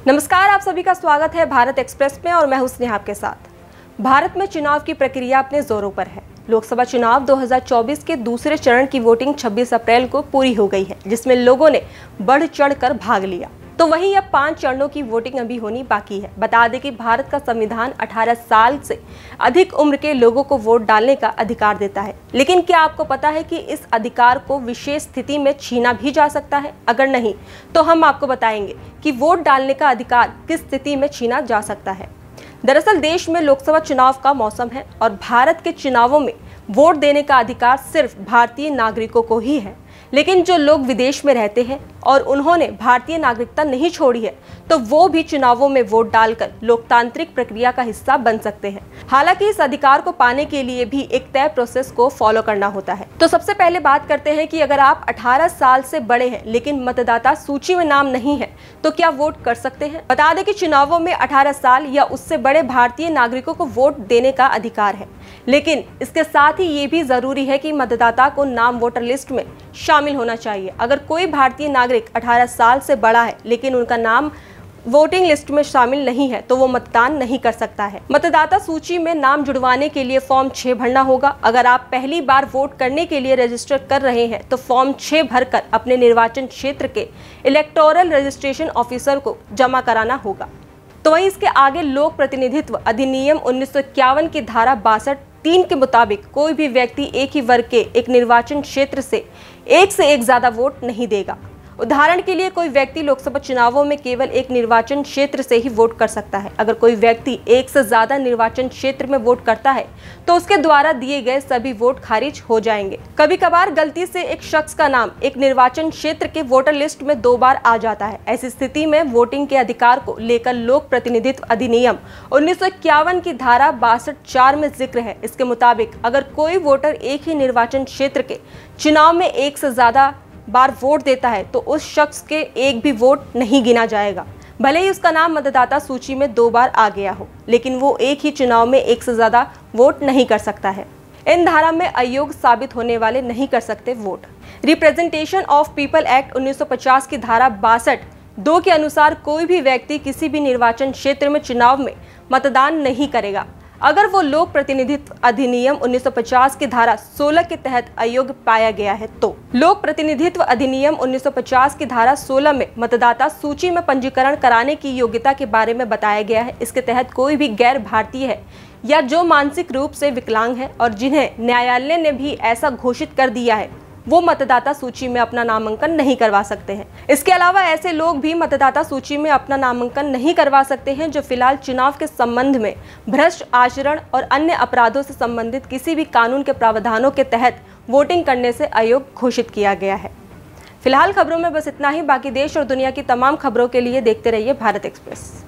नमस्कार, आप सभी का स्वागत है भारत एक्सप्रेस में और मैं हूं स्नेहा आपके साथ। भारत में चुनाव की प्रक्रिया अपने जोरों पर है। लोकसभा चुनाव 2024 के दूसरे चरण की वोटिंग 26 अप्रैल को पूरी हो गई है, जिसमें लोगों ने बढ़ चढ़कर भाग लिया। तो वहीं अब 5 चरणों की वोटिंग अभी होनी बाकी है। बता दें कि भारत का संविधान 18 साल से अधिक उम्र के लोगों को वोट डालने का अधिकार देता है। लेकिन क्या आपको पता है कि इस अधिकार को विशेष स्थिति में छीना भी जा सकता है? अगर नहीं तो हम आपको बताएंगे कि वोट डालने का अधिकार किस स्थिति में छीना जा सकता है। दरअसल देश में लोकसभा चुनाव का मौसम है और भारत के चुनावों में वोट देने का अधिकार सिर्फ भारतीय नागरिकों को ही है। लेकिन जो लोग विदेश में रहते हैं और उन्होंने भारतीय नागरिकता नहीं छोड़ी है, तो वो भी चुनावों में वोट डालकर लोकतांत्रिक प्रक्रिया का हिस्सा बन सकते हैं। हालांकि इस अधिकार को पाने के लिए भी एक तय प्रोसेस को फॉलो करना होता है। तो सबसे पहले बात करते हैं कि अगर आप 18 साल से बड़े हैं लेकिन मतदाता सूची में नाम नहीं है, तो क्या वोट कर सकते हैं? बता दें कि चुनावों में 18 साल या उससे बड़े भारतीय नागरिकों को वोट देने का अधिकार है, लेकिन इसके साथ ही ये भी जरूरी है कि मतदाता को नाम वोटर लिस्ट में शामिल होना चाहिए। अगर कोई भारतीय नागरिक 18 साल से बड़ा है लेकिन उनका नाम वोटिंग लिस्ट में शामिल नहीं है, तो वो मतदान नहीं कर सकता है। मतदाता सूची में नाम जुड़वाने के लिए फॉर्म 6 भरना होगा। अगर आप पहली बार वोट करने के लिए रजिस्टर कर रहे हैं, तो फॉर्म 6 भरकर अपने निर्वाचन क्षेत्र के इलेक्टोरल रजिस्ट्रेशन ऑफिसर को जमा कराना होगा। तो वहीं इसके आगे लोक प्रतिनिधित्व अधिनियम 1951 की धारा 62(3) के मुताबिक कोई भी व्यक्ति एक ही वर्ग के एक निर्वाचन क्षेत्र से एक ज्यादा वोट नहीं देगा। उदाहरण के लिए कोई व्यक्ति लोकसभा चुनावों में केवल एक निर्वाचन क्षेत्र से ही वोट कर सकता है। अगर कोई व्यक्ति एक से ज्यादा निर्वाचन क्षेत्र में वोट करता है, तो उसके द्वारा दिए गए सभी वोट खारिज हो जाएंगे। कभी कभार गलती से एक शख्स का नाम एक निर्वाचन क्षेत्र के वोटर लिस्ट में 2 बार आ जाता है। ऐसी स्थिति में वोटिंग के अधिकार को लेकर लोक प्रतिनिधित्व अधिनियम 1951 की धारा 62(4) में जिक्र है। इसके मुताबिक अगर कोई वोटर एक ही निर्वाचन क्षेत्र के चुनाव में एक से ज्यादा बार वोट देता है, तो उस शख्स के एक भी वोट नहीं गिना जाएगा, भले ही उसका नाम मतदाता सूची में 2 बार आ गया हो, लेकिन वो एक ही चुनाव में एक से ज्यादा वोट नहीं कर सकता है। इन धारा में अयोग्य साबित होने वाले नहीं कर सकते vote. Representation of people act 1950 की धारा 62(2) के अनुसार कोई भी व्यक्ति किसी भी निर्वाचन क्षेत्र में चुनाव में मतदान नहीं करेगा अगर वो लोक प्रतिनिधित्व अधिनियम 1950 की धारा 16 के तहत अयोग्य पाया गया है। तो लोक प्रतिनिधित्व अधिनियम 1950 की धारा 16 में मतदाता सूची में पंजीकरण कराने की योग्यता के बारे में बताया गया है। इसके तहत कोई भी गैर भारतीय है या जो मानसिक रूप से विकलांग है और जिन्हें न्यायालय ने भी ऐसा घोषित कर दिया है, वो मतदाता सूची में अपना नामांकन नहीं करवा सकते हैं। इसके अलावा ऐसे लोग भी मतदाता सूची में अपना नामांकन नहीं करवा सकते हैं जो फिलहाल चुनाव के संबंध में भ्रष्ट आचरण और अन्य अपराधों से संबंधित किसी भी कानून के प्रावधानों के तहत वोटिंग करने से अयोग्य घोषित किया गया है। फिलहाल खबरों में बस इतना ही। बाकी देश और दुनिया की तमाम खबरों के लिए देखते रहिए भारत एक्सप्रेस।